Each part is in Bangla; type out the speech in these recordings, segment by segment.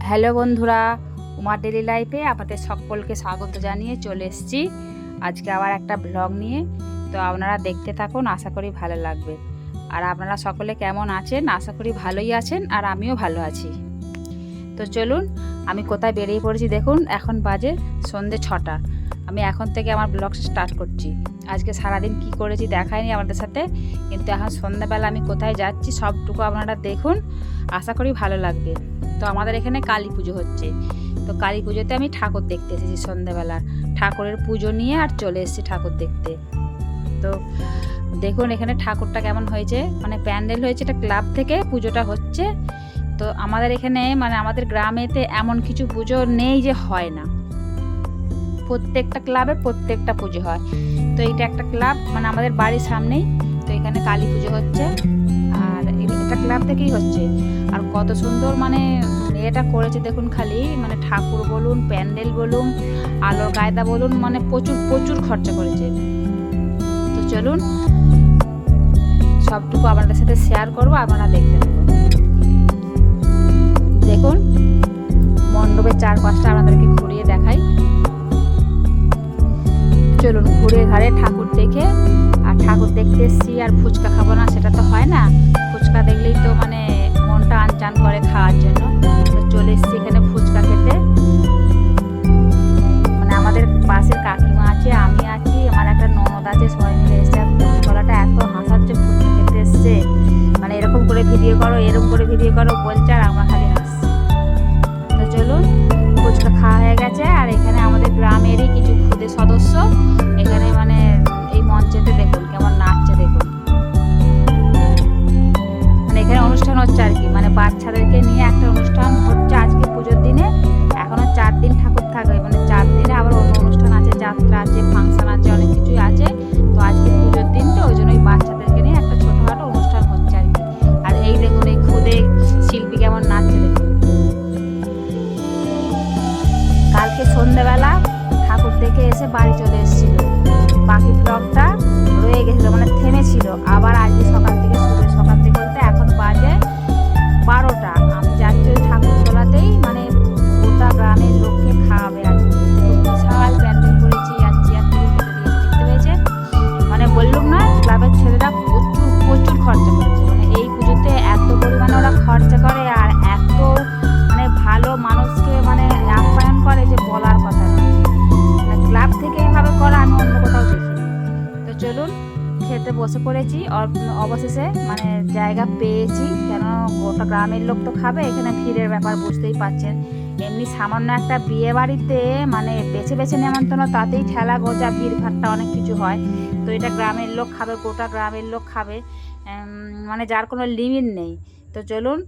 হ্যালো বন্ধুরা, উমার ডেলি লাইফে আপনাদের সকলকে স্বাগত জানিয়ে চলে এসেছি আজকে আবার একটা ব্লগ নিয়ে। তো আপনারা দেখতে থাকুন, আশা করি ভালো লাগবে। আর আপনারা সকলে কেমন আছেন? আশা করি ভালোই আছেন, আর আমিও ভালো আছি। তো চলুন, আমি কোথায় বেরিয়ে পড়েছি দেখুন। এখন বাজে সন্ধে 6টা। আমি এখন থেকে আমার ব্লগটা স্টার্ট করছি। আজকে সারাদিন কি করেছি দেখাইনি আপনাদের সাথে, কিন্তু এখন সন্ধ্যাবেলা আমি কোথায় যাচ্ছি সবটুকু আপনারা দেখুন, আশা করি ভালো লাগবে। তো আমাদের এখানে কালী পুজো হচ্ছে, তো কালী পুজোতে আমি ঠাকুর দেখতে এসেছি সন্ধ্যাবেলা। ঠাকুরের পুজো নিয়ে আর চলে এসেছি ঠাকুর দেখতে। তো দেখুন এখানে ঠাকুরটা কেমন হয়েছে, মানে প্যান্ডেল হয়েছে, এটা ক্লাব থেকে পুজোটা হচ্ছে। তো আমাদের এখানে মানে আমাদের গ্রামেতে এমন কিছু পুজো নেই যে হয় না, প্রত্যেকটা ক্লাবে প্রত্যেকটা পুজো হয়। তো এইটা একটা ক্লাব, মানে আমাদের বাড়ির সামনেই। তো এখানে কালী পুজো হচ্ছে, আর এটা ক্লাব থেকেই হচ্ছে। আর কত সুন্দর মানে এটা করেছে দেখুন, খালি মানে ঠাকুর বলুন, প্যান্ডেল বলুন, আলোর কায়দা বলুন, মানে প্রচুর প্রচুর খরচা করেছে। তো চলুন সবটুকু আপনাদের সাথে শেয়ার করবো, আপনারা দেখতে থাকুন। দেখুন মণ্ডপের চারপাশটা আপনাদেরকে ঘুরিয়ে দেখাই। চলুন ঘুরে ঘাড়ে ঠাকুর দেখে, আর ঠাকুর দেখতে এসছি আর ফুচকা খাবো না সেটা তো হয় না। ফুচকা দেখলেই তো মানে মনটা আনচান করে খাওয়ার জন্য। তো চলে এসছি এখানে ফুচকা খেতে। মানে আমাদের পাশের কাকিমা আছে, আমি আছি, আমার একটা ননদ আছে, সবাই মিলে এসছে। আর ফুচকালাটা এত হাসাচ্ছে, ফুচকা খেতে এসছে, মানে এরকম করে ভিডিও করো, এরকম করে ভিডিও করো বলছে, আর আমরা খালি হাসছি। তো চলুন, ফুচকা খাওয়া হয়ে গেছে। আর এখানে আমাদের গ্রামেরই কিছু খুদে সদস্য এখানে মানে এই মঞ্চেতে দেখুন কেমন নাচছে দেখুন। মানে এখানে অনুষ্ঠান হচ্ছে আর কি, মানে বাচ্চাদেরকে নিয়ে একটা অনুষ্ঠান হচ্ছে আজকে পুজোর দিনে। এখনো 4 দিন ঠাকুর থাকবে, মানে 4 দিনে আবার অন্য অনুষ্ঠান আছে, যাত্রা আছে, ফাংশন আছে, অনেক কিছুই আছে। তো আজকে পুজোর দিন, তো ওই জন্য বাচ্চাদেরকে নিয়ে একটা ছোটখাটো অনুষ্ঠান হচ্ছে আর কি। আর এই দেখুন এই খুদে শিল্পী কেমন নাচছে দেখুন। কালকে সন্ধ্যেবেলা ঠাকুর দেখে এসে বাড়ি চলে এসেছিল, বাকি ব্লগটা রয়ে গেছিলো, মানে থেমেছিল। আবার আজকে সকাল থেকে শুরু, সকাল থেকে বলতে এখন বাজে 12টা। আমি যাচ্ছি ওই ঠাকুর তোলাতেই, মানে গোটা গ্রামের লোককে খাওয়াবে আজকে। বিশাল প্যান্ডেল করেছি, আর চেয়ার টেবিল পেতে দিয়েছে, দেখতে পেয়েছে। মানে বললুম না, ক্লাবের ছেলেরা প্রচুর প্রচুর খরচা করেছে। মানে এই পুজোতে এত পরিমাণে ওরা খরচা করে, আর এত মানে ভালো মানুষকে মানে আপ্যায়ন করে যে বলার কথা নয়। মানে ক্লাব থেকে এইভাবে করা আমি অন্য কোথাও দেখিনি। তো চলুন খেতে বসে পড়েছি অবশেষে, মানে জায়গা পেয়েছি। কেন গোটা গ্রামের লোক তো খাবে, এখানে ভিড়ের ব্যাপার বুঝতেই পারছেন। এমনি সামান্য একটা বিয়ে বাড়িতে মানে বেছে বেছে নেমন্তন্ন, তাতেই ঠেলা গোজা ভিড় ভাট্টা অনেক কিছু হয়। তো এটা গ্রামের লোক খাবে, গোটা গ্রামের লোক খাবে, মানে যার কোনো লিমিট নেই। তো চলুন,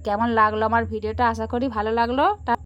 কেমন লাগলো আমার ভিডিওটা, আশা করি ভালো লাগলো।